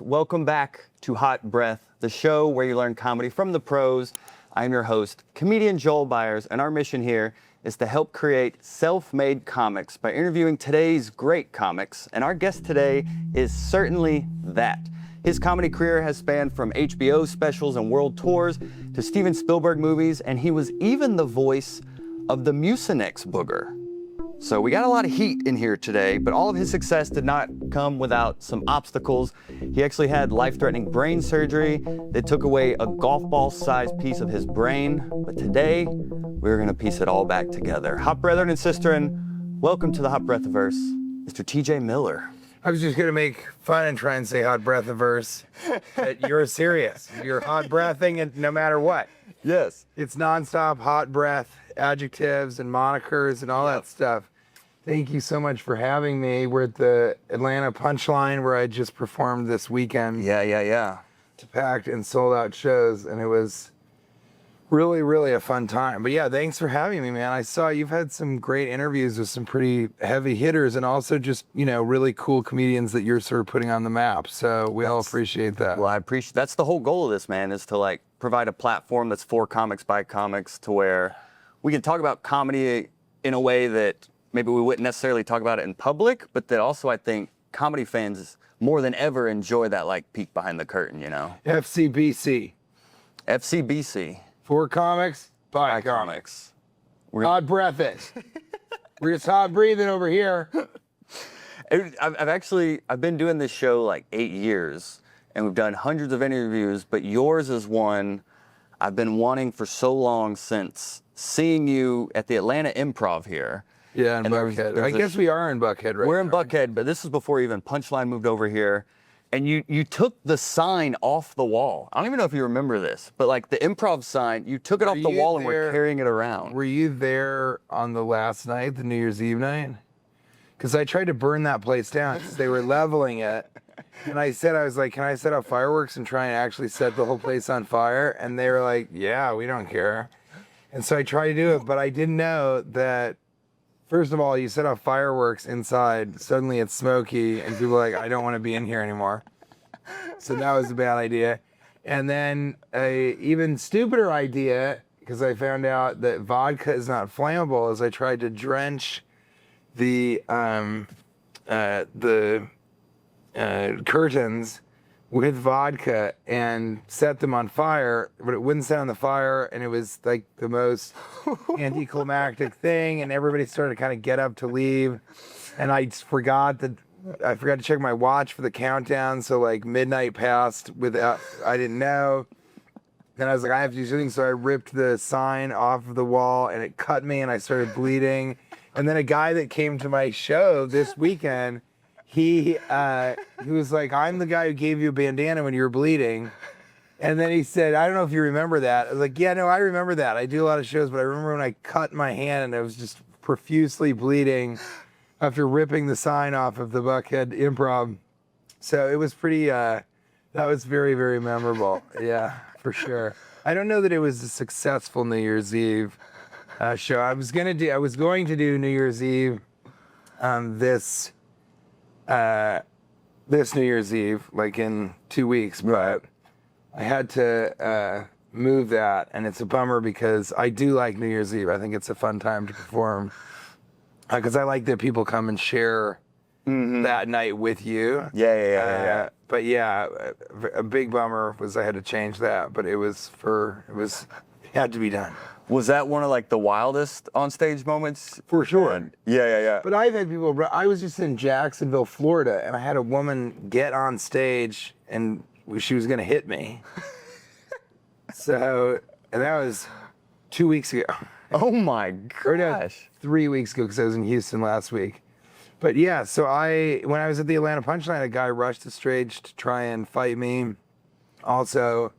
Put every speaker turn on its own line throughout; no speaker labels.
Welcome back to Hot Breath, the show where you learn comedy from the pros. I'm your host, comedian Joel Byers, and our mission here is to help create self-made comics by interviewing today's great comics, and our guest today is certainly that. His comedy career has spanned from HBO specials and world tours to Steven Spielberg movies, and he was even the voice of the Mucinex booger. So we got a lot of heat in here today, but all of his success did not come without some obstacles. He actually had life-threatening brain surgery that took away a golf ball-sized piece of his brain. But today, we're gonna piece it all back together. Hot brethren and sisterin, welcome to the Hot Breathiverse, Mr. TJ Miller.
I was just gonna make fun and try and say hot breathiverse, but you're serious. You're hot breathing and no matter what.
Yes.
It's nonstop hot breath, adjectives and monikers and all that stuff. Thank you so much for having me. We're at the Atlanta Punchline where I just performed this weekend.
Yeah.
To packed and sold out shows, and it was really, really a fun time. But yeah, thanks for having me, man. I saw you've had some great interviews with some pretty heavy hitters and also just, really cool comedians that you're sort of putting on the map. So we all appreciate that.
Well, I appreciate, that's the whole goal of this, man, is to provide a platform that's for comics by comics to where we can talk about comedy in a way that maybe we wouldn't necessarily talk about it in public, but that also I think comedy fans more than ever enjoy that peek behind the curtain,
FCBC.
FCBC.
For comics, by comics. Hot breath. We're just hot breathing over here.
I've been doing this show 8 years, and we've done hundreds of interviews, but yours is one I've been wanting for so long since seeing you at the Atlanta Improv here.
Yeah, in Buckhead. I guess we are in Buckhead right now.
We're in Buckhead, but this is before even Punchline moved over here. And you took the sign off the wall. I don't even know if you remember this, but the improv sign, you took it off the wall and were carrying it around.
Were you there on the last night, the New Year's Eve night? Because I tried to burn that place down because they were leveling it. And I was like, can I set up fireworks and try and actually set the whole place on fire? And they were like, yeah, we don't care. And so I tried to do it, but I didn't know that, first of all, you set off fireworks inside, suddenly it's smoky, and people are like, I don't want to be in here anymore. So that was a bad idea. And then a even stupider idea, because I found out that vodka is not flammable, is I tried to drench the curtains with vodka and set them on fire, but it wouldn't set on the fire, and it was the most anticlimactic thing, and everybody started to kind of get up to leave, and I forgot to check my watch for the countdown, so midnight passed without, I didn't know. Then I was like, I have to do something, so I ripped the sign off of the wall, and it cut me, and I started bleeding. And then a guy that came to my show this weekend, he was like, I'm the guy who gave you a bandana when you were bleeding. And then he said, I don't know if you remember that. I was like, yeah, no, I remember that. I do a lot of shows, but I remember when I cut my hand and I was just profusely bleeding after ripping the sign off of the Buckhead Improv. So it was pretty, that was very, very memorable. Yeah, for sure. I don't know that it was a successful New Year's Eve show. I was going to do New Year's Eve this New Year's Eve, in 2 weeks, but I had to move that, and it's a bummer because I do like New Year's Eve. I think it's a fun time to perform because I like that people come and share that night with you.
Yeah.
But yeah, a big bummer was I had to change that, but it had to be done.
Was that one of the wildest onstage moments?
For sure.
Yeah.
But I've had people, I was just in Jacksonville, Florida, and I had a woman get on stage and she was going to hit me. And that was 2 weeks ago.
Oh my gosh.
3 weeks ago, because I was in Houston last week. But yeah, so when I was at the Atlanta Punchline, a guy rushed the stage to try and fight me. Also,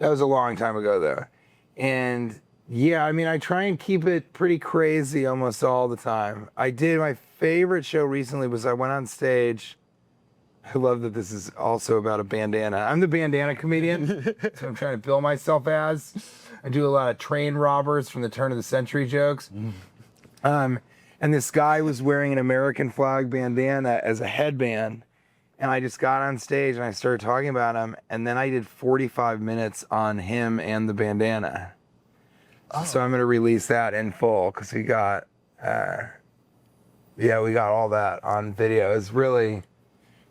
that was a long time ago though. And yeah, I try and keep it pretty crazy almost all the time. My favorite show recently was I went on stage. I love that this is also about a bandana. I'm the bandana comedian, so I'm trying to bill myself as. I do a lot of train robbers from the turn of the century jokes. And this guy was wearing an American flag bandana as a headband. And I just got on stage and I started talking about him. And then I did 45 minutes on him and the bandana. Oh. So I'm going to release that in full because we got, we got all that on video. It's really,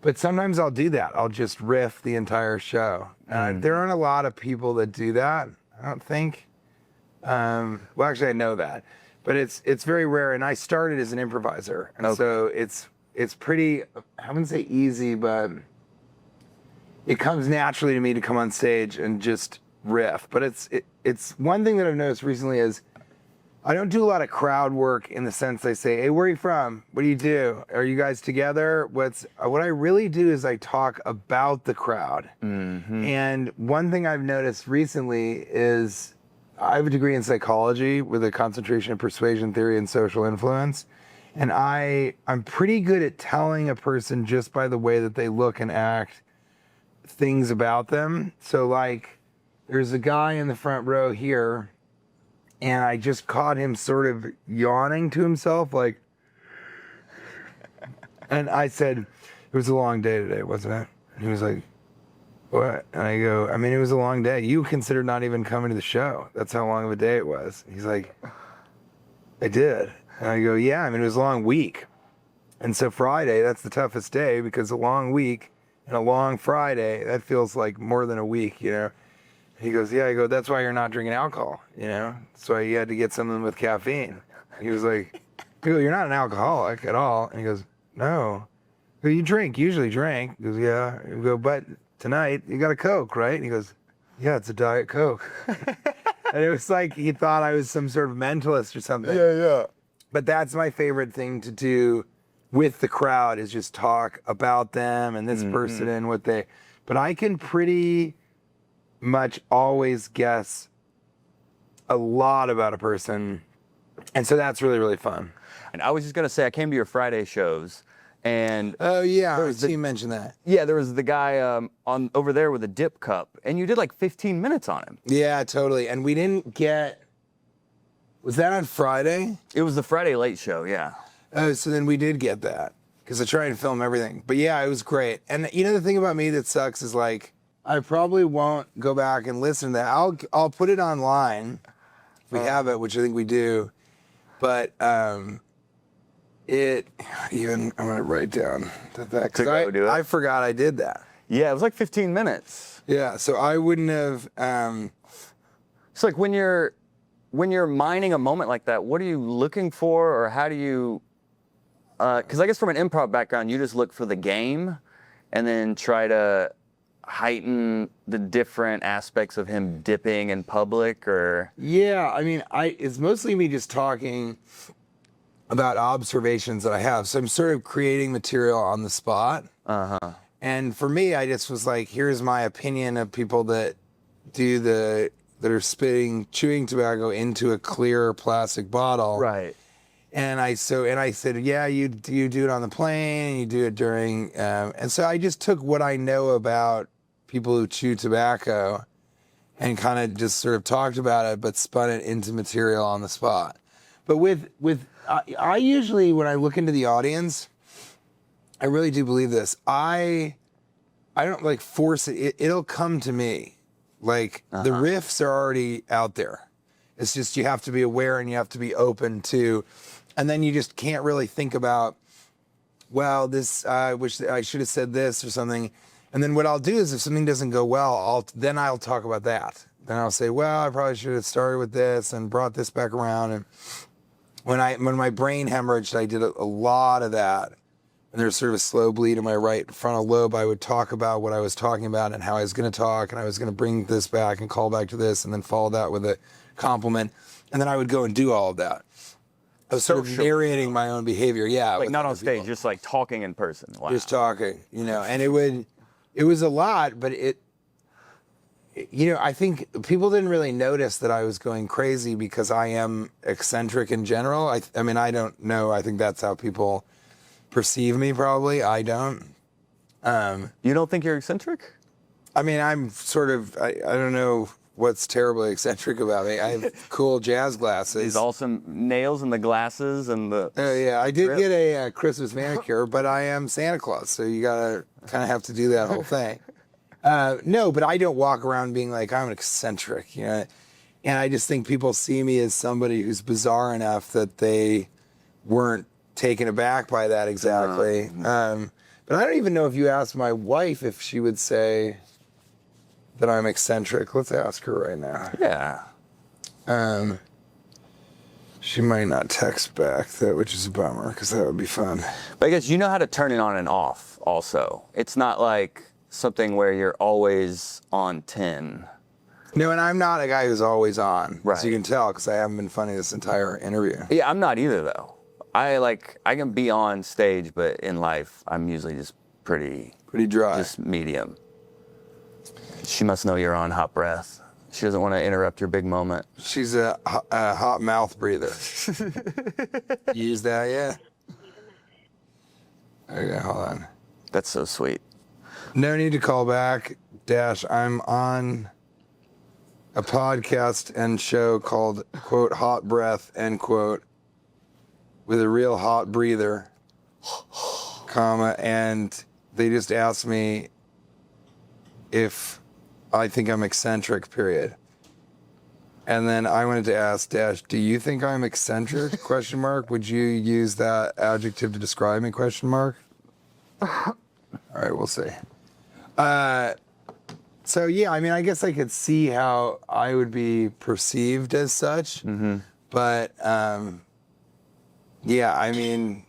but sometimes I'll do that. I'll just riff the entire show. There aren't a lot of people that do that, I don't think. Well, actually, I know that. But it's very rare. And I started as an improviser. And so it's pretty, I wouldn't say easy, but it comes naturally to me to come on stage and just riff. But it's one thing that I've noticed recently is I don't do a lot of crowd work in the sense I say, hey, where are you from? What do you do? Are you guys together? What I really do is I talk about the crowd. Mm-hmm. And one thing I've noticed recently is I have a degree in psychology with a concentration in persuasion theory and social influence. And I'm pretty good at telling a person just by the way that they look and act things about them. So like there's a guy in the front row here and I just caught him sort of yawning to himself like, and I said, it was a long day today, wasn't it? And he was like, what? And I go, I mean, it was a long day. You considered not even coming to the show. That's how long of a day it was. He's like, I did. And I go, yeah, I mean, it was a long week. And so Friday, that's the toughest day because a long week and a long Friday, that feels like more than a week, you know? He goes, yeah, I go, that's why you're not drinking alcohol, you know? So you had to get something with caffeine. He was like, I go, you're not an alcoholic at all. And he goes, no. I go, you usually drink. He goes, yeah. I go, but tonight you got a Coke, right? And he goes, yeah, it's a Diet Coke. And it was like he thought I was some sort of mentalist or something.
Yeah.
But that's my favorite thing to do with the crowd is just talk about them and this person and what they, but I can pretty much always guess a lot about a person. And so that's really, really fun.
And I was just going to say, I came to your Friday shows and...
Oh yeah, you mentioned that.
Yeah, there was the guy on over there with a dip cup and you did like 15 minutes on him.
Yeah, totally. And we didn't get... Was that on Friday?
It was the Friday late show, yeah.
Oh, so then we did get that because I try and film everything. But yeah, it was great. And you know the thing about me that sucks is like I probably won't go back and listen to that. I'll put it online if we have it, which I think we do. But I'm gonna write down that because I forgot I did that.
Yeah, it was like 15 minutes.
Yeah, so I wouldn't have.
It's like when you're mining a moment like that, what are you looking for, or how do you? Because I guess from an improv background, you just look for the game, and then try to heighten the different aspects of him dipping in public, or.
Yeah, I mean, it's mostly me just talking about observations that I have. So I'm sort of creating material on the spot. And for me, I just was like, here's my opinion of people that that are chewing tobacco into a clear plastic bottle.
Right.
And I said, yeah, you do it on the plane, you do it during, and so I just took what I know about people who chew tobacco and kind of just sort of talked about it, but spun it into material on the spot. But I usually, when I look into the audience, I really do believe this. I don't like force it. It'll come to me. Like the riffs are already out there. It's just you have to be aware and you have to be open to, and then you just can't really think about, well, this wish I should have said this or something. And then what I'll do is if something doesn't go well, I'll talk about that. Then I'll say, well, I probably should have started with this and brought this back around. And when my brain hemorrhaged, I did a lot of that. And there's sort of a slow bleed in my right frontal lobe. I would talk about what I was talking about and how I was going to talk, and I was going to bring this back and call back to this, and then follow that with a compliment. And then I would go and do all of that. I was sort of narrating my own behavior. Yeah.
Like not on stage, just like talking in person. Wow.
Just talking, and it was a lot, but I think people didn't really notice that I was going crazy because I am eccentric in general. I mean, I don't know. I think that's how people perceive me, probably. I don't.
You don't think you're eccentric?
I mean, I'm sort of, I don't know what's terribly eccentric about me. I have cool jazz glasses.
These awesome nails and the glasses and the.
Oh yeah, I did get a Christmas manicure, but I am Santa Claus, so you gotta kind of have to do that whole thing. No, but I don't walk around being like I'm an eccentric, you know. And I just think people see me as somebody who's bizarre enough that they weren't taken aback by that exactly. But I don't even know if you asked my wife if she would say that I'm eccentric. Let's ask her right now.
Yeah.
She might not text back, which is a bummer, because that would be fun.
But I guess you know how to turn it on and off also. It's not like something where you're always on 10.
No, and I'm not a guy who's always on.
Right.
So you can tell, because I haven't been funny this entire interview.
Yeah, I'm not either though. I can be on stage, but in life, I'm usually just pretty
dry.
just medium. She must know you're on hot breath. She doesn't want to interrupt your big moment.
She's a hot mouth breather. You use that yet? Okay, hold on.
That's so sweet.
No need to call back. I'm on a podcast and show called, quote, Hot Breath, end quote, with a real hot breather, comma, and they just asked me if I think I'm eccentric, period. And then I wanted to ask Dash, do you think I'm eccentric, question mark? Would you use that adjective to describe me, question mark? All right, we'll see. So yeah, I mean, I guess I could see how I would be perceived as such, but yeah, I mean,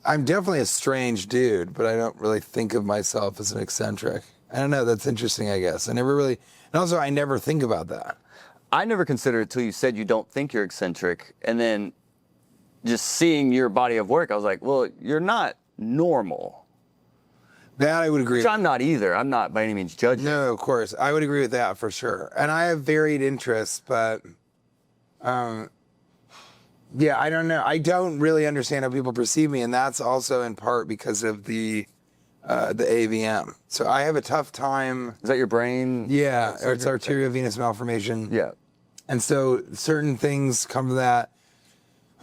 I'm definitely a strange dude, but I don't really think of myself as an eccentric. I don't know, that's interesting, I guess. And also I never think about that.
I never considered it till you said you don't think you're eccentric, and then just seeing your body of work, I was like, well, you're not normal.
That I would agree
Which I'm not either. I'm not by any means judging.
No, of course. I would agree with that for sure. And I have varied interests, but yeah, I don't know. I don't really understand how people perceive me, and that's also in part because of the AVM. So I have a tough time.
Is that your brain?
Yeah, or it's arteriovenous malformation.
Yeah.
And so certain things come to that.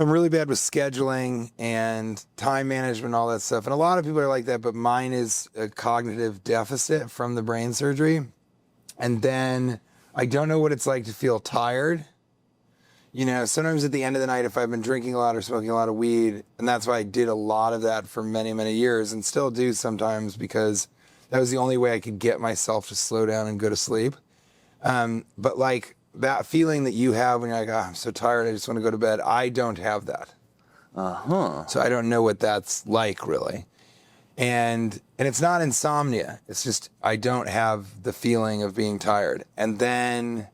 I'm really bad with scheduling and time management and all that stuff. And a lot of people are like that, but mine is a cognitive deficit from the brain surgery. And then I don't know what it's like to feel tired. You know, sometimes at the end of the night, if I've been drinking a lot or smoking a lot of weed, and that's why I did a lot of that for many, many years and still do sometimes because that was the only way I could get myself to slow down and go to sleep. But like that feeling that you have when you're like, oh, I'm so tired, I just want to go to bed. I don't have that. So I don't know what that's like really. And it's not insomnia. It's just, I don't have the feeling of being tired. And then,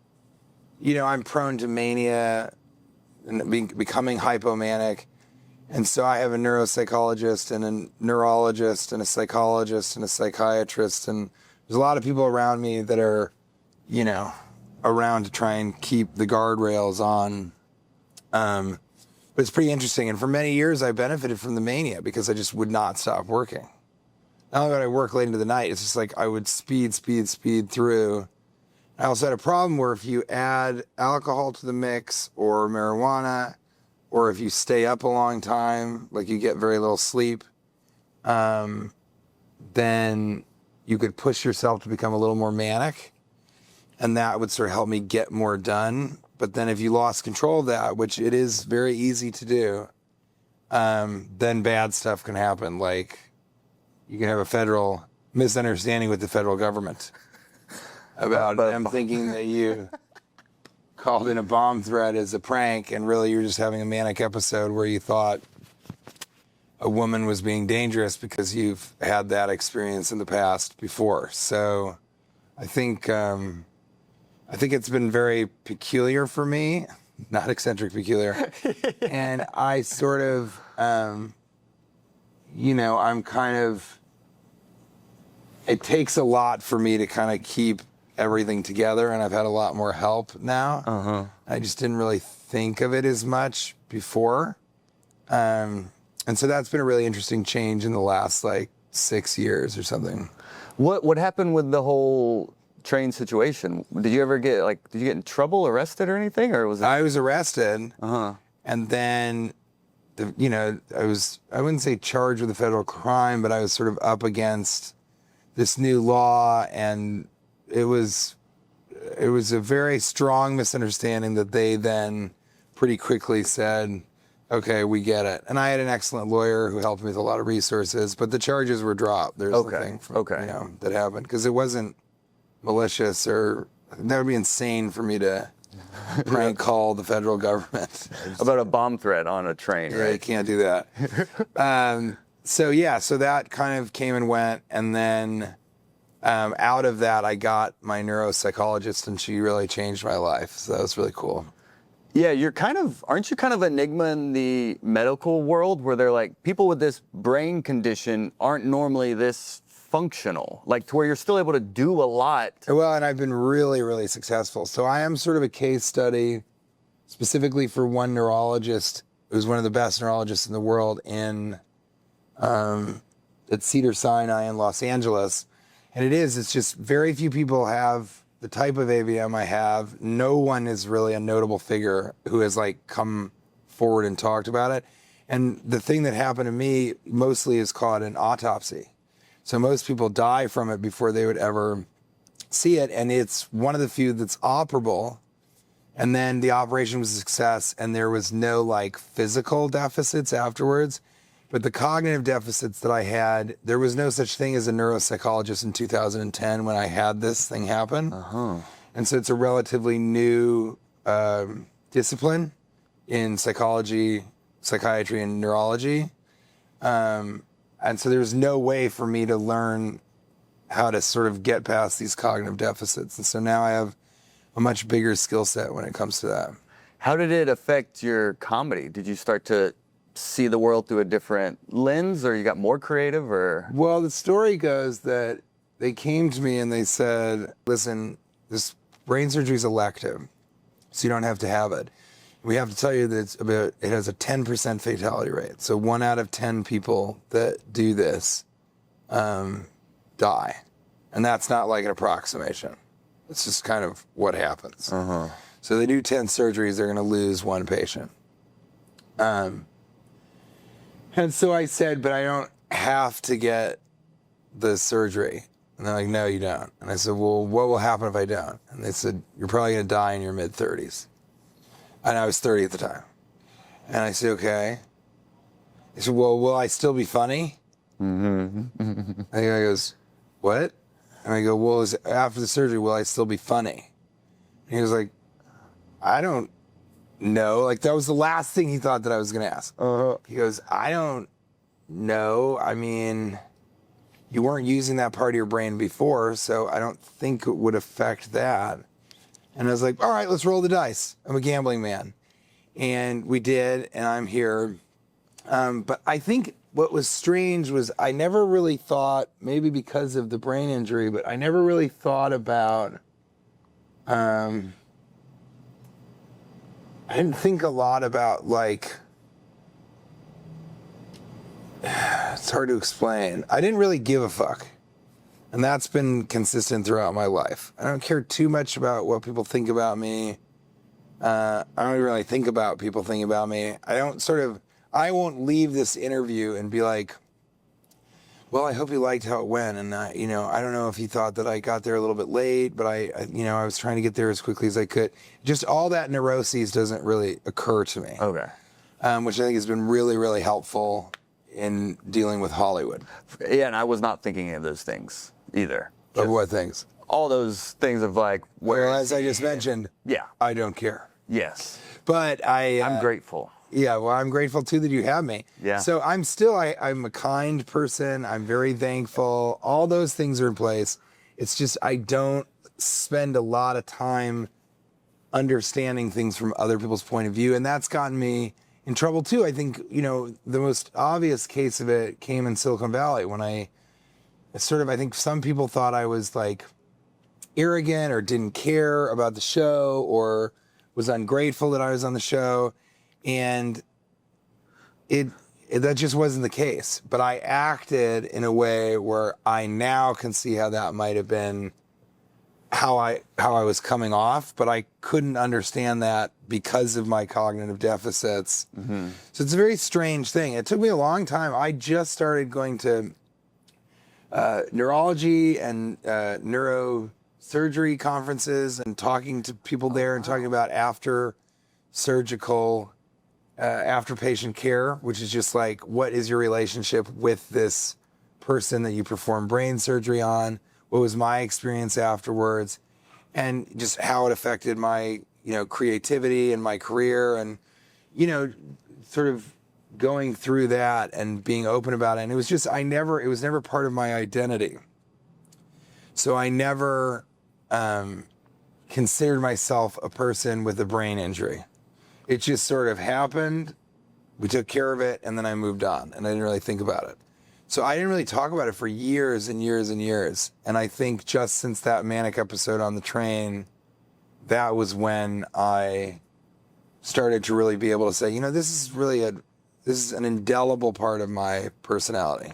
you know, I'm prone to mania and becoming hypomanic. And so I have a neuropsychologist and a neurologist and a psychologist and a psychiatrist. And there's a lot of people around me that are, you know, around to try and keep the guardrails on. But it's pretty interesting. And for many years, I benefited from the mania because I just would not stop working. Not only would I work late into the night, it's just like I would speed through. I also had a problem where if you add alcohol to the mix or marijuana, or if you stay up a long time, like you get very little sleep, then you could push yourself to become a little more manic. And that would sort of help me get more done. But then if you lost control of that, which it is very easy to do, then bad stuff can happen. Like you can have a federal misunderstanding with the federal government about them thinking that you called in a bomb threat as a prank, and really you're just having a manic episode where you thought a woman was being dangerous because you've had that experience in the past before. So I think it's been very peculiar for me, not eccentric, peculiar. And I sort of, you know, I'm kind of, it takes a lot for me to kind of keep everything together, and I've had a lot more help now. I just didn't really think of it as much before. And so that's been a really interesting change in the last like 6 years or something.
What happened with the whole train situation. Did you ever get did you get in trouble, arrested or anything, or was it?
I was arrested,
Uh-huh.
and then, I wouldn't say charged with a federal crime, but I was sort of up against this new law, and it was a very strong misunderstanding that they then pretty quickly said, okay, we get it. And I had an excellent lawyer who helped me with a lot of resources, but the charges were dropped. There's the thing that happened, because it wasn't malicious, or that would be insane for me to prank call the federal government
About a bomb threat on a train,
Yeah,
right?
you can't do that. So that kind of came and went, and then out of that, I got my neuropsychologist, and she really changed my life. So that was really cool.
Yeah, aren't you kind of an enigma in the medical world, where they're like, people with this brain condition aren't normally this functional, like to where you're still able to do a lot.
Well, and I've been really, really successful. So I am sort of a case study specifically for one neurologist who's one of the best neurologists in the world at Cedars-Sinai in Los Angeles. And it's just very few people have the type of AVM I have. No one is really a notable figure who has come forward and talked about it. And the thing that happened to me mostly is called an autopsy. So most people die from it before they would ever see it. And it's one of the few that's operable. And then the operation was a success, and there was no physical deficits afterwards. But the cognitive deficits that I had, there was no such thing as a neuropsychologist in 2010 when I had this thing happen.
Uh-huh.
And so it's a relatively new discipline in psychology, psychiatry, and neurology. And so there's no way for me to learn how to sort of get past these cognitive deficits. And so now I have a much bigger skill set when it comes to that.
How did it affect your comedy? Did you start to see the world through a different lens, or you got more creative, or?
Well, the story goes that they came to me and they said, listen, this brain surgery is elective, so you don't have to have it. We have to tell you that it has a 10% fatality rate. So 1 out of 10 people that do this die. And that's not like an approximation. It's just kind of what happens.
Uh-huh.
So they do 10 surgeries, they're going to lose 1 patient. And so I said, but I don't have to get the surgery. And they're like, no, you don't. And I said, well, what will happen if I don't? And they said, you're probably going to die in your mid-30s. And I was 30 at the time. And I said, okay. He said, well, will I still be funny? Mm-hmm. And the guy goes, what? And I go, well, after the surgery, will I still be funny? And he was like, I don't know. That was the last thing he thought that I was going to ask.
Uh-huh.
He goes, I don't know. I mean, you weren't using that part of your brain before, so I don't think it would affect that. And I was like, all right, let's roll the dice. I'm a gambling man. And we did, and I'm here. But I think what was strange was I never really thought, maybe because of the brain injury, but I never really thought about, I didn't think a lot about it's hard to explain. I didn't really give a fuck. And that's been consistent throughout my life. I don't care too much about what people think about me. I don't really think about people thinking about me. I won't leave this interview and be like, well, I hope he liked how it went. And, I don't know if he thought that I got there a little bit late, but I was trying to get there as quickly as I could. Just all that neuroses doesn't really occur to me.
Okay.
Which I think has been really, really helpful in dealing with Hollywood.
Yeah, and I was not thinking of those things either.
Of what things?
All those things of where.
Well, as I just mentioned,
Yeah.
I don't care.
Yes.
But
I'm grateful.
Yeah, well, I'm grateful too that you have me.
Yeah.
So I'm a kind person. I'm very thankful. All those things are in place. It's just I don't spend a lot of time understanding things from other people's point of view, and that's gotten me in trouble too. I think the most obvious case of it came in Silicon Valley when I think some people thought I was arrogant or didn't care about the show or was ungrateful that I was on the show. And that just wasn't the case. But I acted in a way where I now can see how that might have been how I was coming off, but I couldn't understand that because of my cognitive deficits. So it's a very strange thing. It took me a long time. I just started going to neurology and neurosurgery conferences and talking to people there and talking about after surgical, after patient care, which is just like, what is your relationship with this person that you perform brain surgery on? What was my experience afterwards? And just how it affected my, creativity and my career, and, sort of going through that and being open about it. And it was just, it was never part of my identity. So I never considered myself a person with a brain injury. It just sort of happened. We took care of it, and then I moved on, and I didn't really think about it. So I didn't really talk about it for years and years and years. And I think just since that manic episode on the train, that was when I started to really be able to say, this is an indelible part of my personality.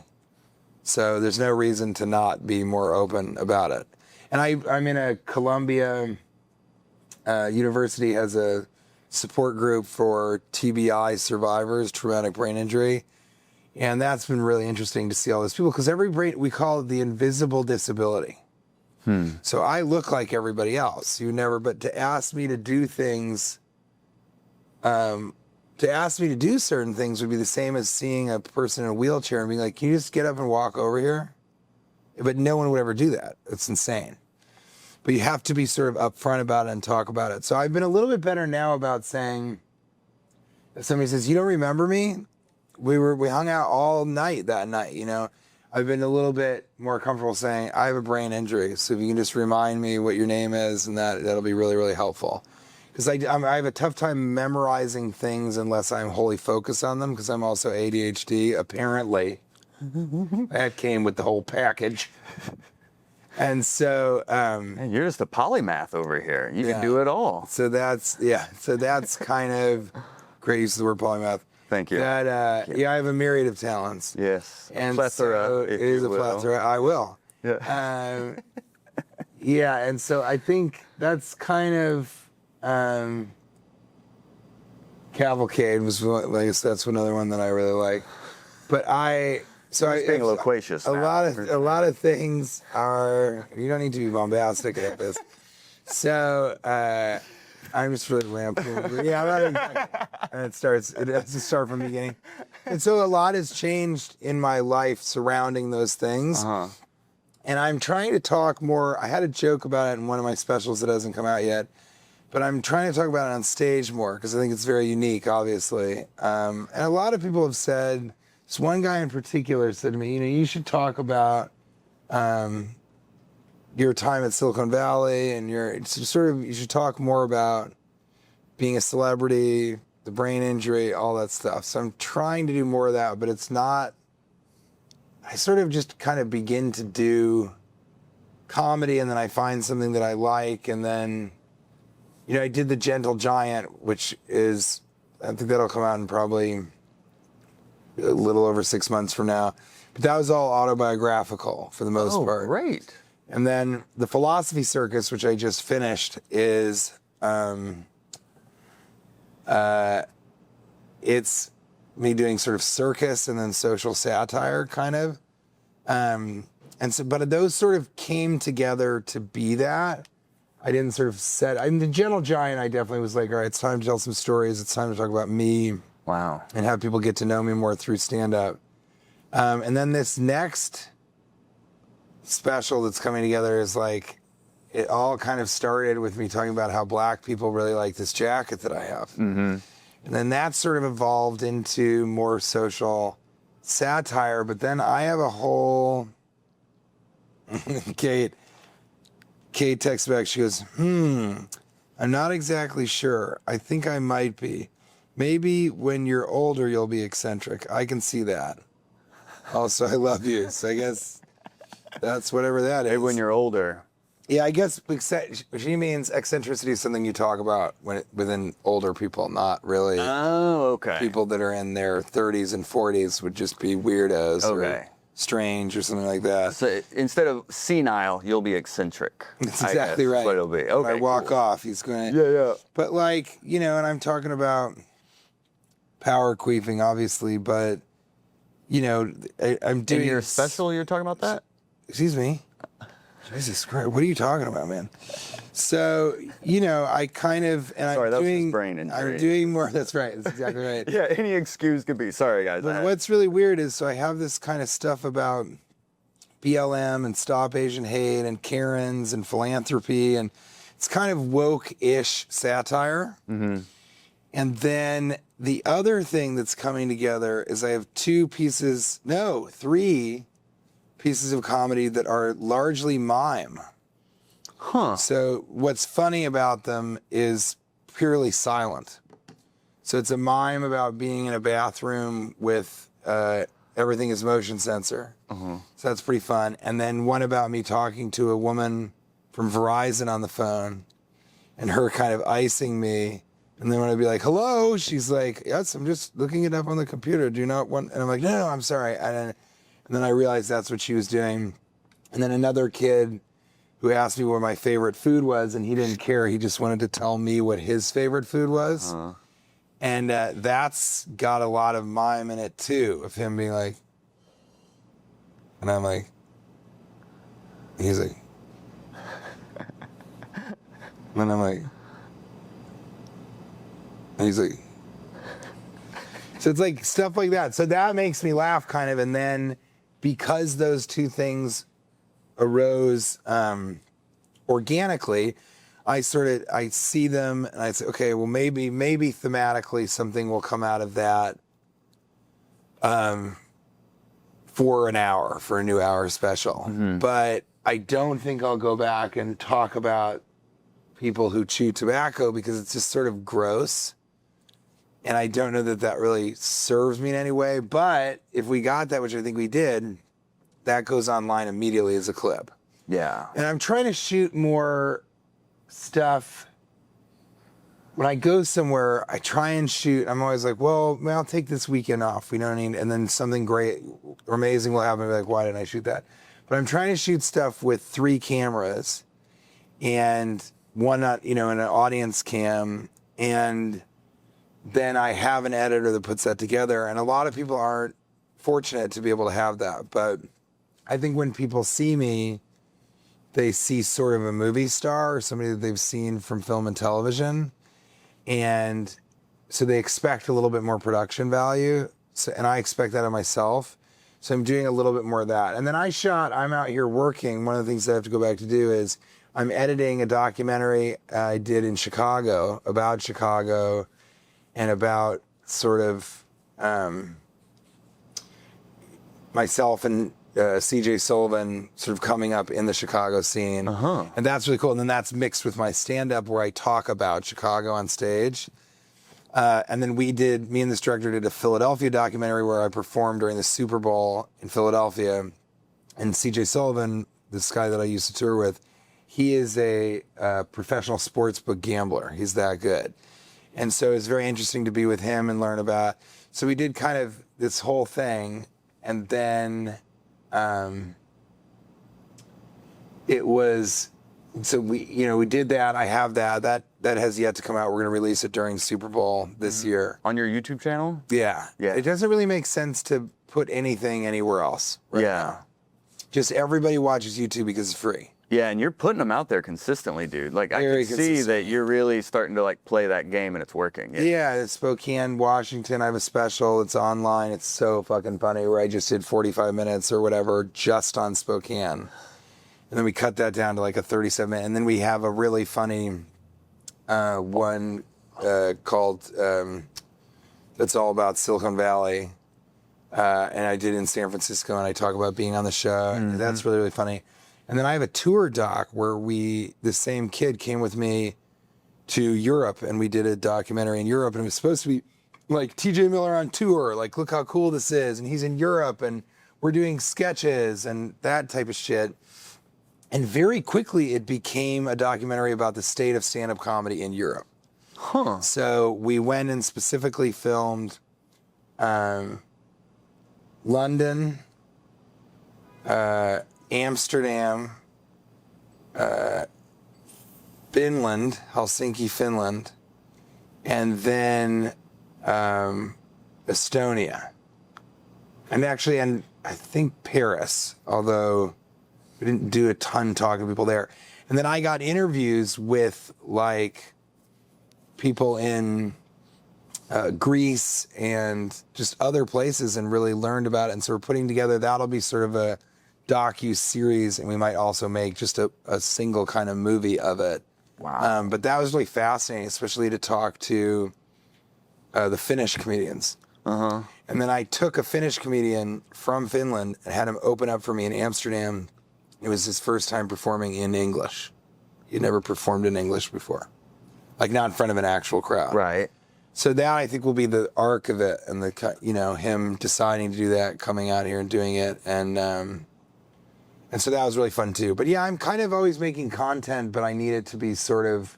So there's no reason to not be more open about it. And I'm in a Columbia University has a support group for TBI survivors, traumatic brain injury. And that's been really interesting to see all those people, because we call it the invisible disability. So I look like everybody else. But to ask me to do things, to ask me to do certain things would be the same as seeing a person in a wheelchair and being like, can you just get up and walk over here? But no one would ever do that. It's insane. But you have to be sort of upfront about it and talk about it. So I've been a little bit better now about saying, if somebody says, you don't remember me? We hung out all night that night, I've been a little bit more comfortable saying, I have a brain injury. So if you can just remind me what your name is, and that'll be really, really helpful. Because I have a tough time memorizing things unless I'm wholly focused on them, because I'm also ADHD, apparently. That came with the whole package. And so...
Man, you're just a polymath over here. You can do it all.
So that's kind of great use of the word polymath.
Thank you.
That, I have a myriad of talents.
Yes.
And
plethora.
So it is a plethora. I will.
Yeah.
And so I think that's kind of Cavalcade was one, I guess that's another one that I really like. But being
a little loquacious.
A lot of things are, you don't need to be bombastic at this. So I'm just really lampooned. Yeah, I'm not exactly. And it has to start from the beginning. And so a lot has changed in my life surrounding those things. And I'm trying to talk more. I had a joke about it in one of my specials that hasn't come out yet. But I'm trying to talk about it on stage more, because I think it's very unique, obviously. And a lot of people have said, this one guy in particular said to me, you should talk about your time at Silicon Valley, and you should talk more about being a celebrity, the brain injury, all that stuff. So I'm trying to do more of that, but it's not, I sort of just kind of begin to do comedy, and then I find something that I like, and then, I did The Gentle Giant, which is, I think that'll come out in probably a little over 6 months from now. But that was all autobiographical for the most part. Oh,
great.
And then the Philosophy Circus, which I just finished, is it's me doing sort of circus and then social satire, kind of. But those sort of came together to be that. I didn't sort of The Gentle Giant, I definitely was like, all right, it's time to tell some stories. It's time to talk about me.
Wow. And
have people get to know me more through stand-up. And then this next special that's coming together is like, it all kind of started with me talking about how black people really like this jacket that I have. And then that sort of evolved into more social satire. But then I have a whole... Kate texts back, she goes, I'm not exactly sure. I think I might be. Maybe when you're older, you'll be eccentric. I can see that. Also, I love you. So I guess that's whatever that is.
When you're older.
Yeah, I guess she means eccentricity is something you talk about within older people, not really.
Oh, okay.
People that are in their 30s and 40s would just be weirdos.
Okay.
strange or something like that.
So instead of senile, you'll be eccentric.
That's exactly right.
That's what it'll be. Okay,
when I walk
cool.
off, he's going
Yeah, yeah.
But like, and I'm talking about power queefing, obviously, but, I'm doing...
In your special, you're talking about that?
Excuse me? Jesus Christ, what are you talking about, man? So, I kind of... And
Sorry,
I'm
that was
doing,
his brain injury.
I'm doing more... That's right, that's exactly right.
Yeah, any excuse could be. Sorry, guys.
But what's really weird is, so I have this kind of stuff about BLM and Stop Asian Hate and Karens and philanthropy, and it's kind of woke-ish satire. Mm-hmm. And then the other thing that's coming together is I have three pieces of comedy that are largely mime.
Huh.
So what's funny about them is purely silent. So it's a mime about being in a bathroom with everything is motion sensor. Uh-huh. So that's pretty fun. And then one about me talking to a woman from Verizon on the phone and her kind of icing me. And then when I'd be like, hello, she's like, yes, I'm just looking it up on the computer. Do you not want? And I'm like, no, I'm sorry. And then I realized that's what she was doing. And then another kid who asked me what my favorite food was, and he didn't care. He just wanted to tell me what his favorite food was. Uh-huh. And that's got a lot of mime in it, too, of him being like, and I'm like, and he's like, and I'm like, and he's like, so it's like stuff like that. So that makes me laugh kind of. And then because those two things arose organically, I see them and I say, okay, well, maybe thematically something will come out of that for a new hour special. Mm-hmm. But I don't think I'll go back and talk about people who chew tobacco because it's just sort of gross. And I don't know that really serves me in any way. But if we got that, which I think we did, that goes online immediately as a clip.
Yeah.
And I'm trying to shoot more stuff. When I go somewhere, I try and shoot. I'm always like, well, I'll take this weekend off. You know what I mean? And then something great or amazing will happen. I'll be like, why didn't I shoot that? But I'm trying to shoot stuff with 3 cameras and one, in an audience cam. And then I have an editor that puts that together. And a lot of people aren't fortunate to be able to have that. But I think when people see me, they see sort of a movie star or somebody that they've seen from film and television. And so they expect a little bit more production value. So, and I expect that of myself. So I'm doing a little bit more of that. And then I'm out here working. One of the things that I have to go back to do is I'm editing a documentary I did in Chicago about Chicago and about sort of myself and CJ Sullivan sort of coming up in the Chicago scene. Uh-huh. And that's really cool. And then that's mixed with my stand-up where I talk about Chicago on stage. And then me and this director did a Philadelphia documentary where I performed during the Super Bowl in Philadelphia. And CJ Sullivan, this guy that I used to tour with, he is a professional sportsbook gambler. He's that good. And so it's very interesting to be with him and learn about. So we did kind of this whole thing. And then it was, so we did that. I have that has yet to come out. We're going to release it during Super Bowl this year.
On your YouTube channel?
Yeah. Yeah. It doesn't really make sense to put anything anywhere else right now. Just everybody watches YouTube because it's free.
Yeah, and you're putting them out there consistently, dude. Like, I can see that you're really starting to, play that game and it's working.
Yeah, it's Spokane, Washington. I have a special. It's online. It's so fucking funny where I just did 45 minutes or whatever just on Spokane. And then we cut that down to a 37-minute. And then we have a really funny one called that's all about Silicon Valley. And I did in San Francisco, and I talk about being on the show. Mm-hmm. That's really, really funny. And then I have a tour doc where the same kid came with me to Europe, and we did a documentary in Europe, and it was supposed to be like TJ Miller on tour, look how cool this is, and he's in Europe, and we're doing sketches and that type of shit. And very quickly, it became a documentary about the state of stand-up comedy in Europe. Huh. So we went and specifically filmed London, Amsterdam, Finland, Helsinki, Finland, and then Estonia. And actually, and I think Paris, although we didn't do a ton talking to people there. And then I got interviews with like people in Greece and just other places and really learned about it. And so we're putting together, that'll be sort of a docu-series, and we might also make just a single kind of movie of it.
Wow.
But that was really fascinating, especially to talk to the Finnish comedians.
Uh-huh.
And then I took a Finnish comedian from Finland and had him open up for me in Amsterdam. It was his first time performing in English. He'd never performed in English before, like not in front of an actual crowd.
Right.
So that I think will be the arc of it, and him deciding to do that, coming out here and doing it, and so that was really fun too. But yeah, I'm kind of always making content, but I need it to be sort of,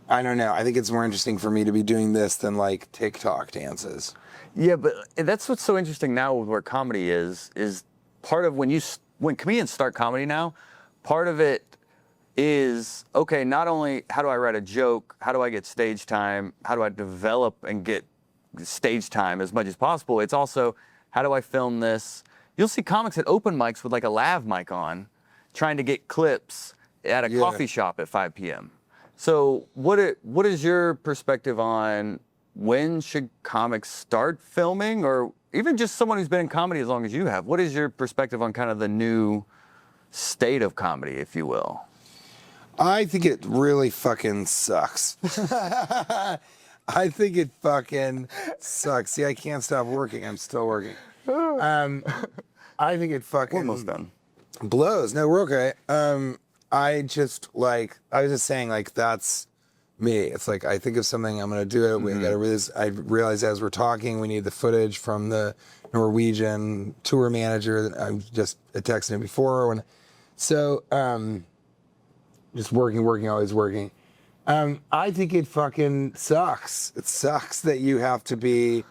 I don't know. I think it's more interesting for me to be doing this than like TikTok dances.
Yeah, but that's what's so interesting now with where comedy is part of when comedians start comedy now, part of it is, okay, not only how do I write a joke, how do I get stage time, how do I develop and get stage time as much as possible, it's also, how do I film this? You'll see comics at open mics with like a lav mic on, trying to get clips at a coffee shop at 5 p.m. So what is your perspective on when should comics start filming, or even just someone who's been in comedy as long as you have? What is your perspective on kind of the new state of comedy, if you will?
I think it really fucking sucks. I think it fucking sucks. See, I can't stop working. I'm still working. I think it fucking...
We're almost done.
Blows. No, we're okay. I was just saying, like, that's me. It's like, I think of something, I'm going to do it. We got to realize, I realized as we're talking, we need the footage from the Norwegian tour manager that I just texted him before. Just working, always working. I think it fucking sucks. It sucks that you have to be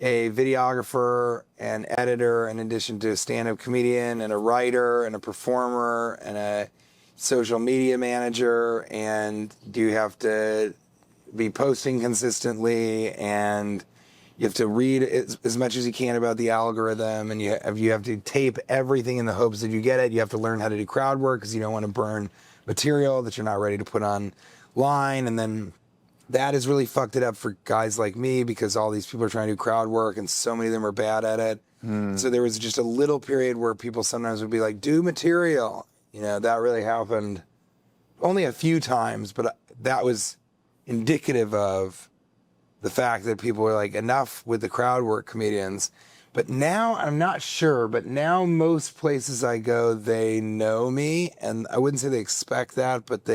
a videographer and editor in addition to a stand-up comedian and a writer and a performer and a social media manager, and you have to be posting consistently, and you have to read as much as you can about the algorithm, and you have to tape everything in the hopes that you get it. You have to learn how to do crowd work because you don't want to burn material that you're not ready to put online, and then that has really fucked it up for guys like me because all these people are trying to do crowd work and so many of them are bad at it. So there was just a little period where people sometimes would be like, do material. That really happened only a few times, but that was indicative of the fact that people were like, enough with the crowd work comedians. But now, I'm not sure, but now most places I go, they know me, and I wouldn't say they expect that, but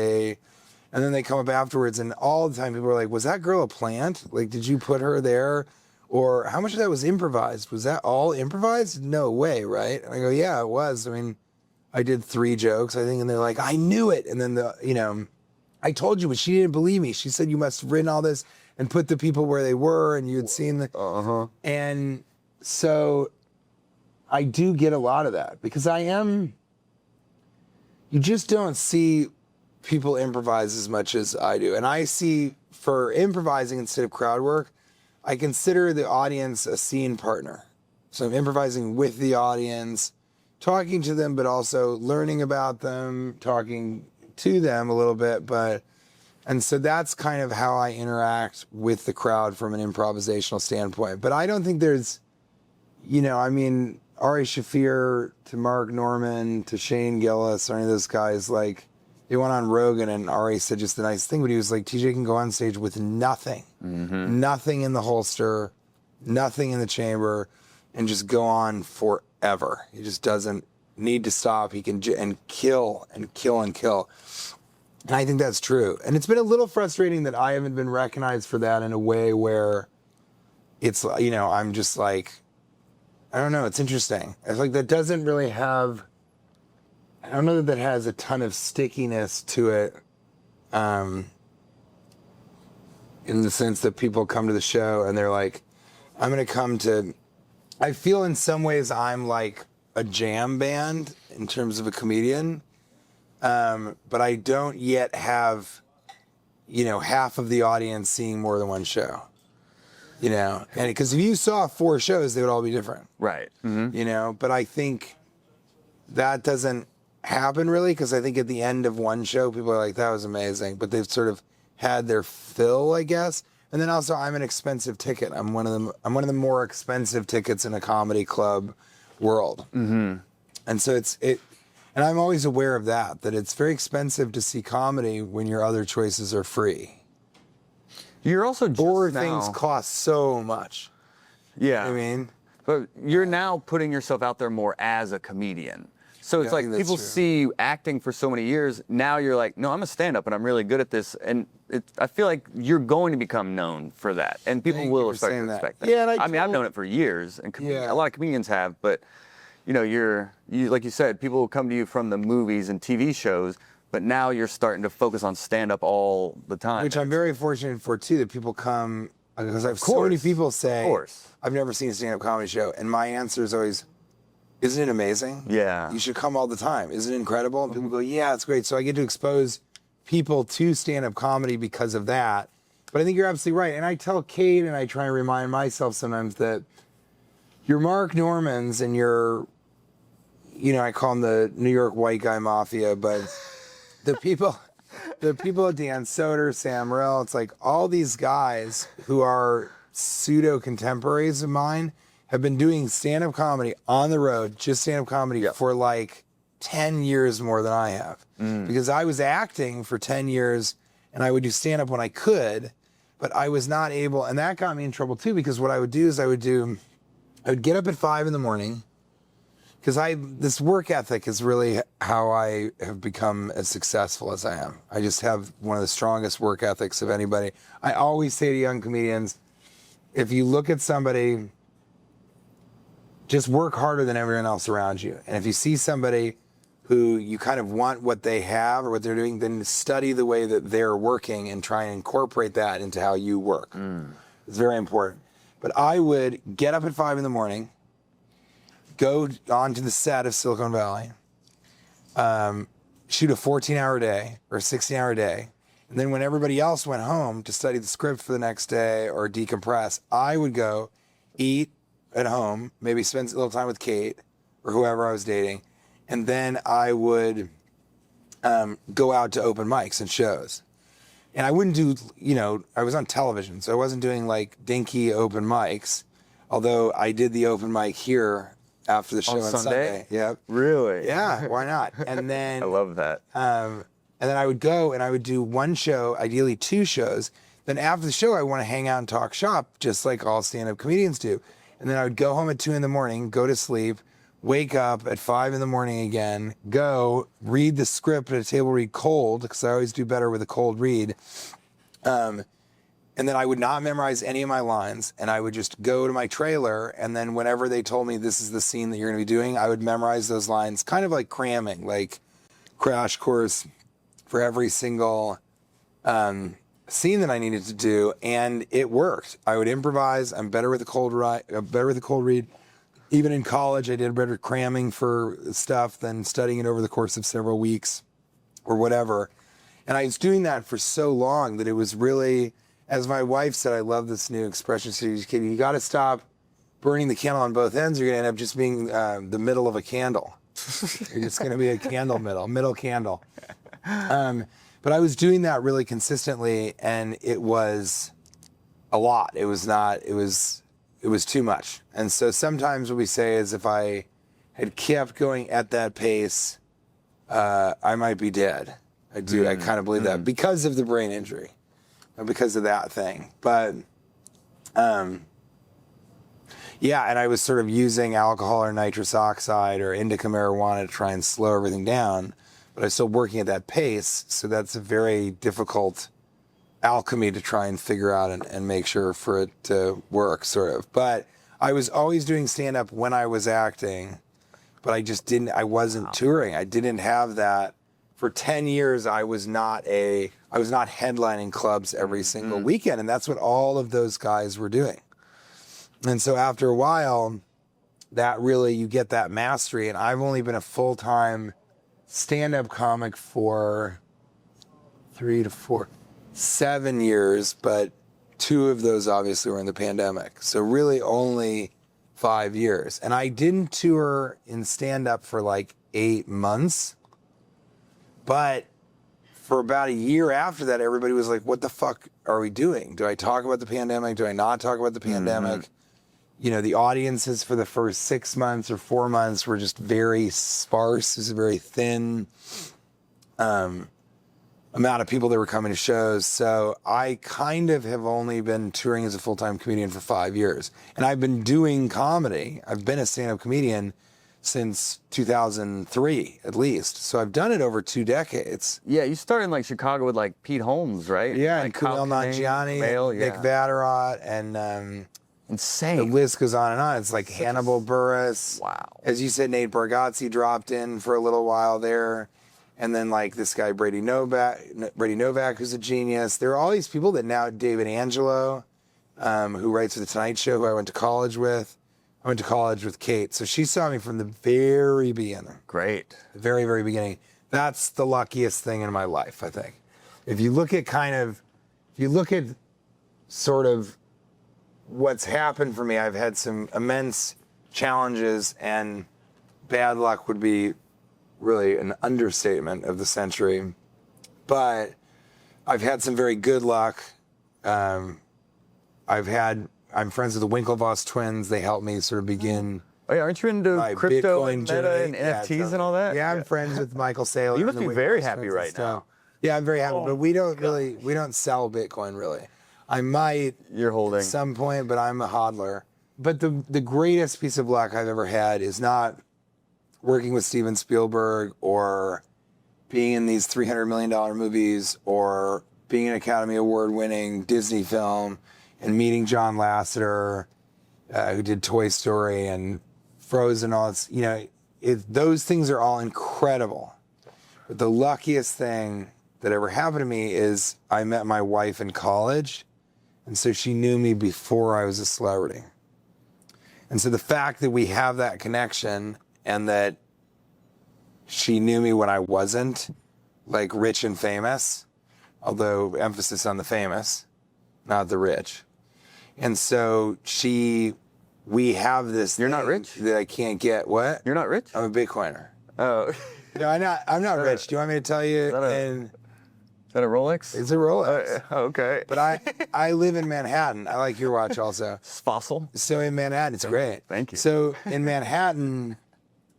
and then they come up afterwards, and all the time people are like, was that girl a plant? Like, did you put her there? Or how much of that was improvised? Was that all improvised? No way, right? And I go, yeah, it was. I mean, I did 3 jokes, I think, and they're like, I knew it. And then I told you, but she didn't believe me. She said you must have written all this and put the people where they were, and you had seen the... And so I do get a lot of that because you just don't see people improvise as much as I do. And I see, for improvising instead of crowd work, I consider the audience a scene partner. So I'm improvising with the audience, talking to them, but also learning about them, talking to them a little bit. And so that's kind of how I interact with the crowd from an improvisational standpoint. But I don't think there's, Ari Shaffir to Mark Norman to Shane Gillis or any of those guys, like, they went on Rogan and Ari said just the nice thing, but he was like, TJ can go on stage with nothing, nothing in the holster, nothing in the chamber, and just go on forever. He just doesn't need to stop. He can kill and kill and kill. And I think that's true. And it's been a little frustrating that I haven't been recognized for that in a way where it's, I'm just like, I don't know, it's interesting. It's like that doesn't really have... I don't know that has a ton of stickiness to it, in the sense that people come to the show and they're like, I'm going to come to... I feel in some ways I'm like a jam band in terms of a comedian, but I don't yet have, half of the audience seeing more than one show. And because if you saw 4 shows, they would all be different.
Right.
But I think that doesn't happen really, because I think at the end of one show, people are like, that was amazing. But they've sort of had their fill, I guess. And then also, I'm an expensive ticket. I'm one of the more expensive tickets in a comedy club world. And so and I'm always aware of that it's very expensive to see comedy when your other choices are free.
You're also just
Or
now,
things cost so much.
Yeah.
I mean,
but you're now putting yourself out there more as a comedian. So it's
Yeah, I
like
think that's
people
true.
see you acting for so many years. Now you're like, no, I'm a stand-up and I'm really good at this. And I feel like you're going to become known for that. And people
Thank
will
you for
start to
saying that.
expect that.
Yeah, and
I mean, I've known it for years. And a lot of comedians have. But, you like you said, people will come to you from the movies and TV shows. But now you're starting to focus on stand-up all the time.
Which I'm very fortunate for, too, that people come, because I have so
course.
many people say,
Of course.
I've never seen a stand-up comedy show. And my answer is always, isn't it amazing?
Yeah.
You should come all the time. Isn't it incredible? And people go, yeah, it's great. So I get to expose people to stand-up comedy because of that. But I think you're absolutely right. And I tell Kate, and I try and remind myself sometimes that your Mark Normans and your, I call them the New York white guy mafia, but the people at Dan Soder, Sam Rill, it's like all these guys who are pseudo contemporaries of mine have been doing stand-up comedy on the road, just stand-up comedy for like 10 years more than I have. Because I was acting for 10 years and I would do stand-up when I could, but I was not able, and that got me in trouble too, because what I would do is I would get up at 5 in the morning, because this work ethic is really how I have become as successful as I am. I just have one of the strongest work ethics of anybody. I always say to young comedians, if you look at somebody, just work harder than everyone else around you. And if you see somebody who you kind of want what they have or what they're doing, then study the way that they're working and try and incorporate that into how you work. It's very important. But I would get up at 5 in the morning, go onto the set of Silicon Valley, shoot a 14-hour day or a 16-hour day, and then when everybody else went home to study the script for the next day or decompress, I would go eat at home, maybe spend a little time with Kate or whoever I was dating, and then I would go out to open mics and shows. And I wouldn't do, I was on television, so I wasn't doing like dinky open mics, although I did the open mic here after the show on Sunday. Yep.
Really?
Yeah, why not? And then
I love that.
and then I would go and I would do one show, ideally 2 shows. Then after the show, I want to hang out and talk shop, just like all stand-up comedians do. And then I would go home at 2 in the morning, go to sleep, wake up at 5 in the morning again, go read the script at a table read cold, because I always do better with a cold read. And then I would not memorize any of my lines, and I would just go to my trailer, and then whenever they told me this is the scene that you're going to be doing, I would memorize those lines, kind of like cramming, like crash course for every single scene that I needed to do, and it worked. I would improvise. I'm better with a cold read. Even in college, I did better cramming for stuff than studying it over the course of several weeks or whatever. And I was doing that for so long that it was really, as my wife said, I love this new expression. So you got to stop burning the candle on both ends. You're going to end up just being the middle of a candle. You're just going to be a middle candle. But I was doing that really consistently, and it was a lot. It was too much. And so sometimes what we say is if I had kept going at that pace, I might be dead. I kind of believe that because of the brain injury, because of that thing. But, yeah, and I was sort of using alcohol or nitrous oxide or indica marijuana to try and slow everything down, but I was still working at that pace. So that's a very difficult alchemy to try and figure out and make sure for it to work, sort of. But I was always doing stand-up when I was acting, but I wasn't touring. I didn't have that. For 10 years, I was not headlining clubs every single weekend, and that's what all of those guys were doing. And so after a while, that really, you get that mastery. And I've only been a full-time stand-up comic for 7 years, but 2 of those obviously were in the pandemic. So really only 5 years. And I didn't tour in stand-up for like 8 months, but for about a year after that, everybody was like, what the fuck are we doing? Do I talk about the pandemic? Do I not talk about the pandemic? You know, the audiences for the first 6 months or 4 months were just very sparse. It was a very thin amount of people that were coming to shows. So I kind of have only been touring as a full-time comedian for 5 years. And I've been doing comedy. I've been a stand-up comedian since 2003, at least. So I've done it over 2 decades.
Yeah, you started in like Chicago with like Pete Holmes, right?
Yeah,
like
and Kumail Nanjiani, Nick Vatterott, and
insane.
the list goes on and on. It's like Hannibal Buress.
Wow.
As you said, Nate Bargatze dropped in for a little while there. And then like this guy, Brady Novak, who's a genius. There are all these people that now, David Angelo, who writes for The Tonight Show, who I went to college with. I went to college with Kate. So she saw me from the very beginning.
Great.
The very, very beginning. That's the luckiest thing in my life, I think. If you look at sort of what's happened for me, I've had some immense challenges, and bad luck would be really an understatement of the century. But I've had some very good luck. I'm friends with the Winklevoss twins. They helped me sort of begin.
Oh, yeah, aren't you into crypto
Bitcoin
and meta and NFTs and all that?
Yeah, I'm friends with Michael Saylor.
You must
and the
be very
Winklevoss
happy
twins and
right
stuff.
now.
Yeah, I'm very happy, but we don't sell Bitcoin really. I might
You're holding.
at some point, but I'm a hodler. But the greatest piece of luck I've ever had is not working with Steven Spielberg or being in these $300 million movies or being an Academy Award winning Disney film and meeting John Lasseter, who did Toy Story and Frozen, all this, you know, those things are all incredible. But the luckiest thing that ever happened to me is I met my wife in college, and so she knew me before I was a celebrity. And so the fact that we have that connection and that she knew me when I wasn't like rich and famous, although emphasis on the famous, not the rich. And so we have this.
You're not
thing
rich?
that I can't get. What?
You're not rich?
I'm a Bitcoiner.
Oh.
No, I'm not rich. Do you want me to tell you?
Is that a Rolex?
It's a Rolex.
Okay.
But I live in Manhattan. I like your watch also.
It's fossil.
So in Manhattan, it's great.
Thank you.
So in Manhattan,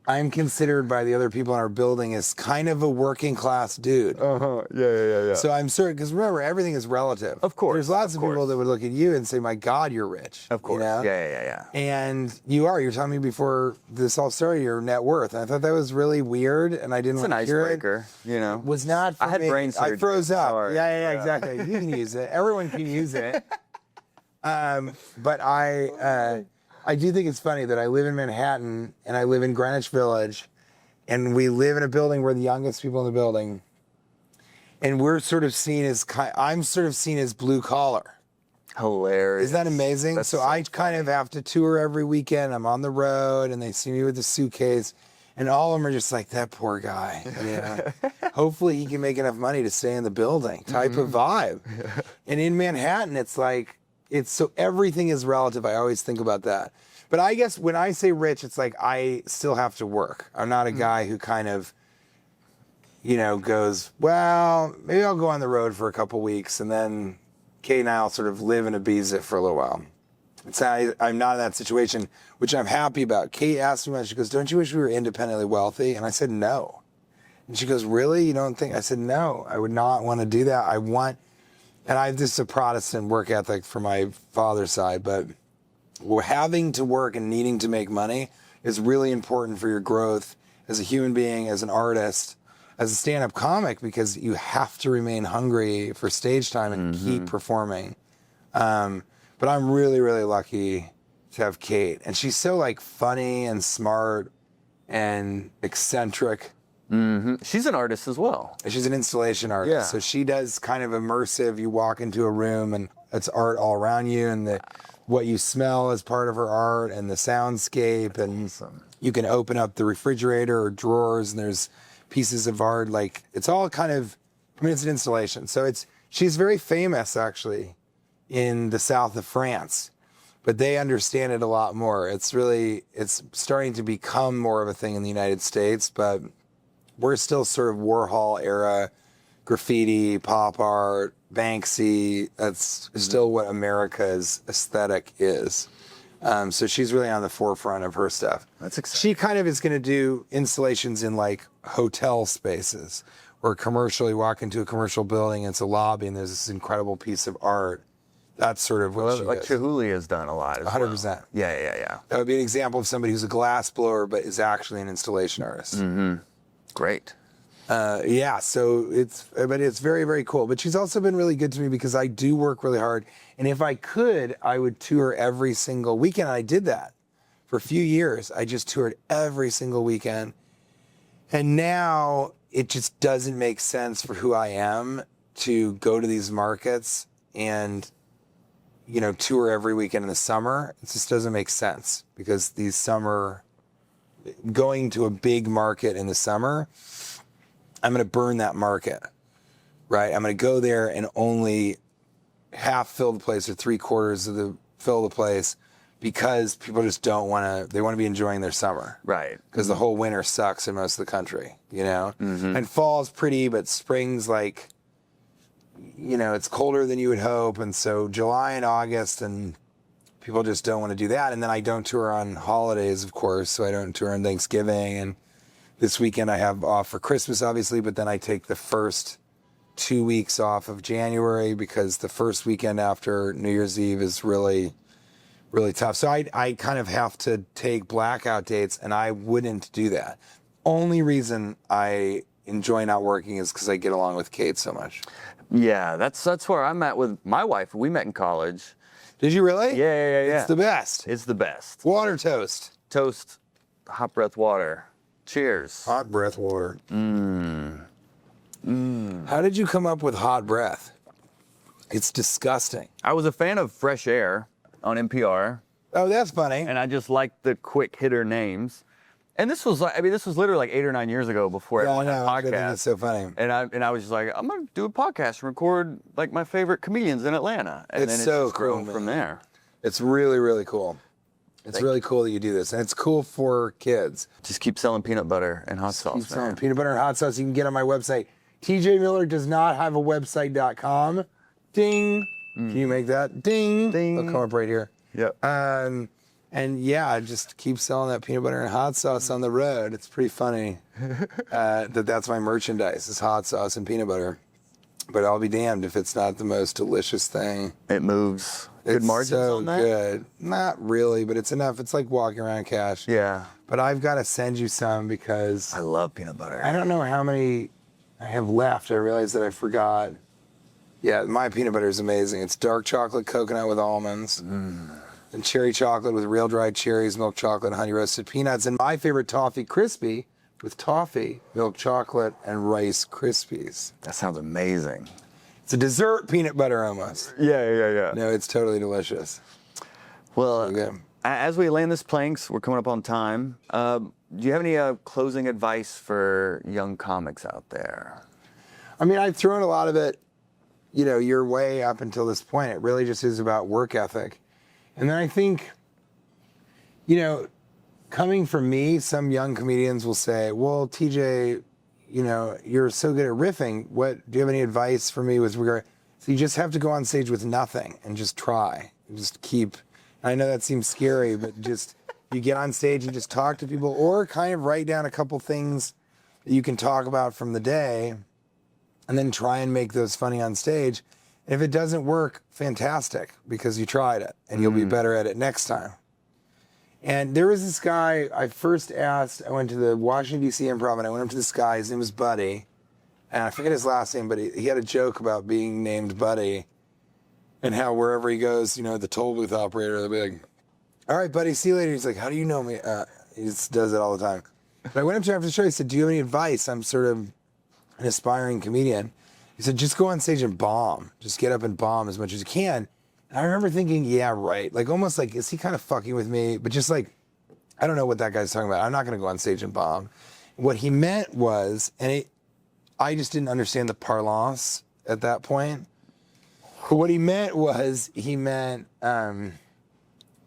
I'm considered by the other people in our building as kind of a working class dude.
Yeah.
So I'm certain, because remember, everything is relative.
Of course.
There's lots of people that would look at you and say, my God, you're rich.
Of course.
You know?
Yeah.
And you were telling me before this all started, your net worth. And I thought that was really weird, and I didn't
It's an
want to hear it.
icebreaker, you know.
It was not for
I had
me.
brain surgery.
I froze up.
Sorry.
Yeah, exactly. You can use it. Everyone can use it. But I do think it's funny that I live in Manhattan and I live in Greenwich Village, and we live in a building, we're the youngest people in the building, and we're sort of seen as I'm sort of seen as blue collar.
Hilarious.
Isn't that amazing? So I kind of have to tour every weekend. I'm on the road, and they see me with a suitcase, and all of them are just like, that poor guy. Yeah. Hopefully he can make enough money to stay in the building type of vibe. And in Manhattan, it's like, so everything is relative. I always think about that. But I guess when I say rich, it's like I still have to work. I'm not a guy who kind of, you know, goes, well, maybe I'll go on the road for a couple weeks, and then Kate and I will sort of live in Ibiza for a little while. I'm not in that situation, which I'm happy about. Kate asked me once, she goes, don't you wish we were independently wealthy? And I said, no. And she goes, really? You don't think? I said, no, I would not want to do that. And I have this a Protestant work ethic from my father's side, but having to work and needing to make money is really important for your growth as a human being, as an artist, as a stand-up comic, because you have to remain hungry for stage time and keep performing. But I'm really, really lucky to have Kate. And she's so like funny and smart and eccentric.
She's an artist as well.
She's an installation artist.
Yeah.
So she does kind of immersive. You walk into a room and it's art all around you, and the what you smell as part of her art and the soundscape. And you can open up the refrigerator or drawers and there's pieces of art. Like it's all kind of, I mean, it's an installation. So she's very famous actually in the south of France, but they understand it a lot more. It's starting to become more of a thing in the United States, but we're still sort of Warhol era graffiti, pop art, Banksy. That's still what America's aesthetic is. So she's really on the forefront of her stuff.
That's exciting.
She kind of is going to do installations in like hotel spaces or commercial. You walk into a commercial building, it's a lobby, and there's this incredible piece of art. That's sort of what she
like
does.
Chihuly has done a lot as
100%.
well. Yeah.
That would be an example of somebody who's a glass blower but is actually an installation artist.
Mm-hmm. Great.
Yeah, so it's very, very cool. But she's also been really good to me because I do work really hard. And if I could, I would tour every single weekend. I did that for a few years. I just toured every single weekend. And now it just doesn't make sense for who I am to go to these markets and, you know, tour every weekend in the summer. It just doesn't make sense because going to a big market in the summer, I'm going to burn that market, right? I'm going to go there and only half fill the place or 3/4 fill the place because people just don't want to, they want to be enjoying their summer.
Right.
Because the whole winter sucks in most of the country, you know?
Mm-hmm.
And fall's pretty, but spring's like, you know, it's colder than you would hope. And so July and August, and people just don't want to do that. And then I don't tour on holidays, of course. So I don't tour on Thanksgiving. And this weekend I have off for Christmas, obviously, but then I take the first 2 weeks off of January because the first weekend after New Year's Eve is really, really tough. So I kind of have to take blackout dates, and I wouldn't do that. Only reason I enjoy not working is because I get along with Kate so much.
Yeah, that's where I'm at with my wife. We met in college.
Did you really?
Yeah.
It's the best.
It's the best.
Water toast.
Toast, hot breath water. Cheers.
Hot breath water. How did you come up with hot breath? It's disgusting.
I was a fan of Fresh Air on NPR,
Oh, that's funny.
and I just liked the quick hitter names. And this was literally like 8 or 9 years ago before
Yeah, I
everyone had
know. I think
podcasts.
it's so funny.
And I was just like, I'm gonna do a podcast and record like my favorite comedians in Atlanta, and
It's
then
so
just grown
cool,
from
man.
there.
It's really, really cool. It's really cool that you do this, and it's cool for kids.
Just keep selling peanut butter and hot sauce,
Keep selling
man.
peanut butter and hot sauce. You can get on my website. TJ Miller does not have a website.com. Ding. Can you make that? Ding.
Ding.
It'll come up right here.
Yep.
And yeah, just keep selling that peanut butter and hot sauce on the road. It's pretty funny that's my merchandise is hot sauce and peanut butter. But I'll be damned if it's not the most delicious thing.
It moves. Good
It's
margins
so
on that.
good. Not really, but it's enough. It's like walking around cash.
Yeah.
But I've got to send you some because
I love peanut butter.
I don't know how many I have left. I realized that I forgot. Yeah, my peanut butter is amazing. It's dark chocolate coconut with almonds. And cherry chocolate with real dried cherries, milk chocolate, and honey roasted peanuts. And my favorite toffee crispy with toffee, milk chocolate, and Rice Krispies.
That sounds amazing.
It's a dessert peanut butter almost.
Yeah.
No, it's totally delicious.
Well,
So good.
as we land this plane, 'cause we're coming up on time, do you have any closing advice for young comics out there?
I mean, I've thrown a lot of it, you know, your way up until this point. It really just is about work ethic. And then I think, you know, coming from me, some young comedians will say, well, TJ, you know, you're so good at riffing. Do you have any advice for me with regard? So you just have to go on stage with nothing and just try. And just keep, I know that seems scary, but just, you get on stage and just talk to people or kind of write down a couple things that you can talk about from the day and then try and make those funny on stage. And if it doesn't work, fantastic, because you tried it and you'll be better at it next time. And there was this guy I first asked, I went to the Washington, D.C. Improv, and I went up to this guy, his name was Buddy, and I forget his last name, but he had a joke about being named Buddy and how wherever he goes, you know, the toll booth operator, they'll be like, all right, Buddy, see you later. He's like, how do you know me? He just does it all the time. But I went up to him after the show, he said, do you have any advice? I'm sort of an aspiring comedian. He said, just go on stage and bomb. Just get up and bomb as much as you can. And I remember thinking, yeah, right. Like almost like, is he kind of fucking with me? But just like, I don't know what that guy's talking about. I'm not going to go on stage and bomb. What he meant was, I just didn't understand the parlance at that point. But what he meant was,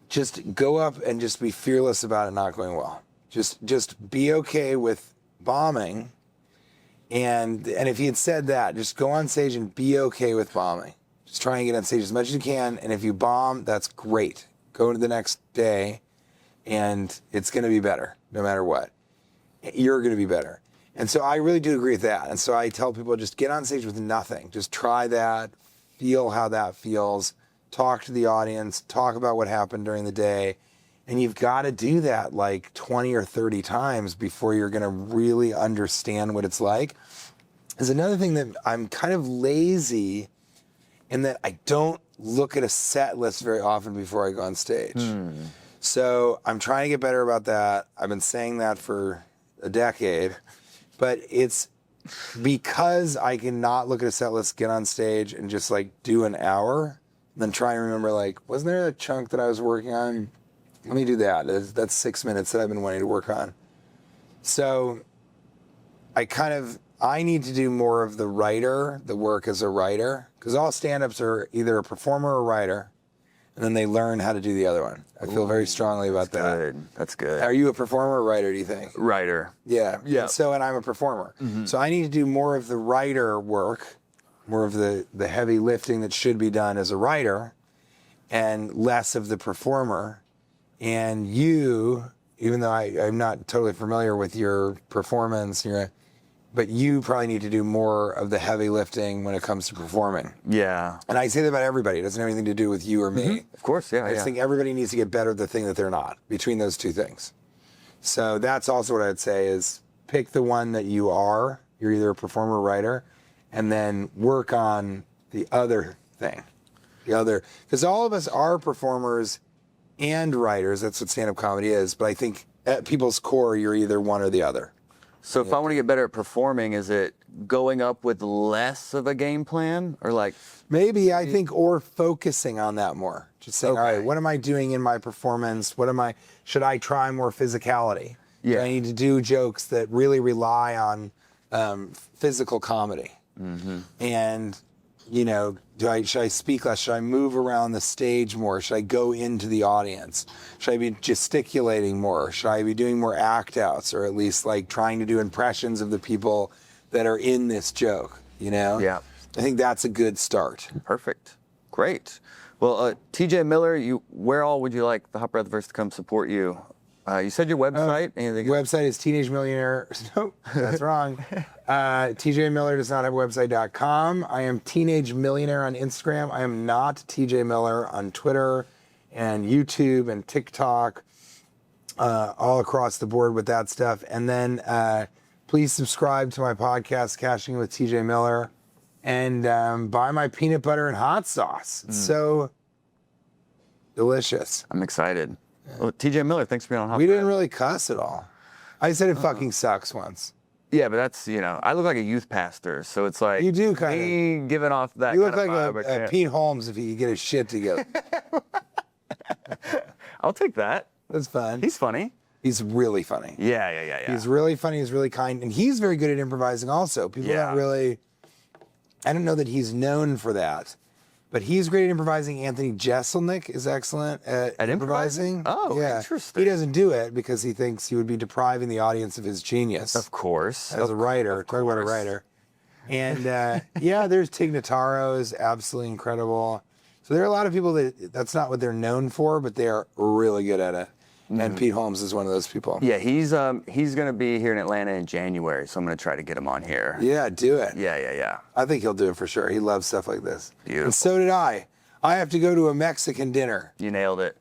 just go up and just be fearless about it not going well. Just be okay with bombing. And if he had said that, just go on stage and be okay with bombing. Just try and get on stage as much as you can. And if you bomb, that's great. Go to the next day and it's going to be better no matter what. You're going to be better. And so I really do agree with that. And so I tell people, just get on stage with nothing. Just try that, feel how that feels, talk to the audience, talk about what happened during the day. And you've got to do that like 20 or 30 times before you're going to really understand what it's like. There's another thing that I'm kind of lazy in that I don't look at a set list very often before I go on stage. So I'm trying to get better about that. I've been saying that for a decade, but it's because I cannot look at a set list, get on stage and just like do an hour, and then try and remember like, wasn't there a chunk that I was working on? Let me do that. That's 6 minutes that I've been wanting to work on. So I need to do more of the work as a writer, because all stand-ups are either a performer or a writer, and then they learn how to do the other one. I feel very strongly about that.
Good. That's good.
Are you a performer or writer, do you think?
Writer.
Yeah.
Yeah.
And I'm a performer. So I need to do more of the writer work, more of the heavy lifting that should be done as a writer, and less of the performer. And you, even though I'm not totally familiar with your performance, but you probably need to do more of the heavy lifting when it comes to performing.
Yeah.
And I say that about everybody. It doesn't have anything to do with you or me.
Of course, yeah.
I just think everybody needs to get better at the thing that they're not, between those two things. So that's also what I'd say is pick the one that you are. You're either a performer or writer, and then work on the other thing. Because all of us are performers and writers. That's what stand-up comedy is. But I think at people's core, you're either one or the other.
So if I want to get better at performing, is it going up with less of a game plan, or like?
Maybe, I think, or focusing on that more. Just saying, all right, what am I doing in my performance? Should I try more physicality?
Yeah.
Do I need to do jokes that really rely on physical comedy? And, should I speak less? Should I move around the stage more? Should I go into the audience? Should I be gesticulating more? Should I be doing more act outs, or at least like trying to do impressions of the people that are in this joke,
Yeah.
I think that's a good start.
Perfect. Great. Well, TJ Miller, where all would you like the Hot Breathverse to come support you? You said your website.
Website is Teenage Millionaire. Nope, that's wrong. TJ Miller does not have a website.com. I am Teenage Millionaire on Instagram. I am not TJ Miller on Twitter and YouTube and TikTok, all across the board with that stuff. And then please subscribe to my podcast, Cashing with TJ Miller, and buy my peanut butter and hot sauce. It's so delicious.
I'm excited. Well, TJ Miller, thanks for being on Hot
We
Breath.
didn't really cuss at all. I said it fucking sucks once.
Yeah, but that's, I look like a youth pastor, so it's like
You do kind
me giving off that
You look
kind
like
of vibe. I
a
can't-
Pete Holmes if he could get his shit together.
I'll take that.
That's fun.
He's funny.
He's really funny.
Yeah.
He's really funny. He's really kind. And he's very good at improvising also. People don't really... I don't know that he's known for that. But he's great at improvising. Anthony Jeselnik is excellent at improvising.
Oh,
yeah.
interesting.
He doesn't do it because he thinks he would be depriving the audience of his genius.
Of course.
As a writer. Talk about a writer. And there's Tig Notaro is absolutely incredible. So there are a lot of people that's not what they're known for, but they are really good at it. And Pete Holmes is one of those people.
Yeah, he's going to be here in Atlanta in January, so I'm going to try to get him on here.
Yeah, do it.
Yeah.
I think he'll do it for sure. He loves stuff like this.
Beautiful.
And so did I. I have to go to a Mexican dinner.
You nailed it.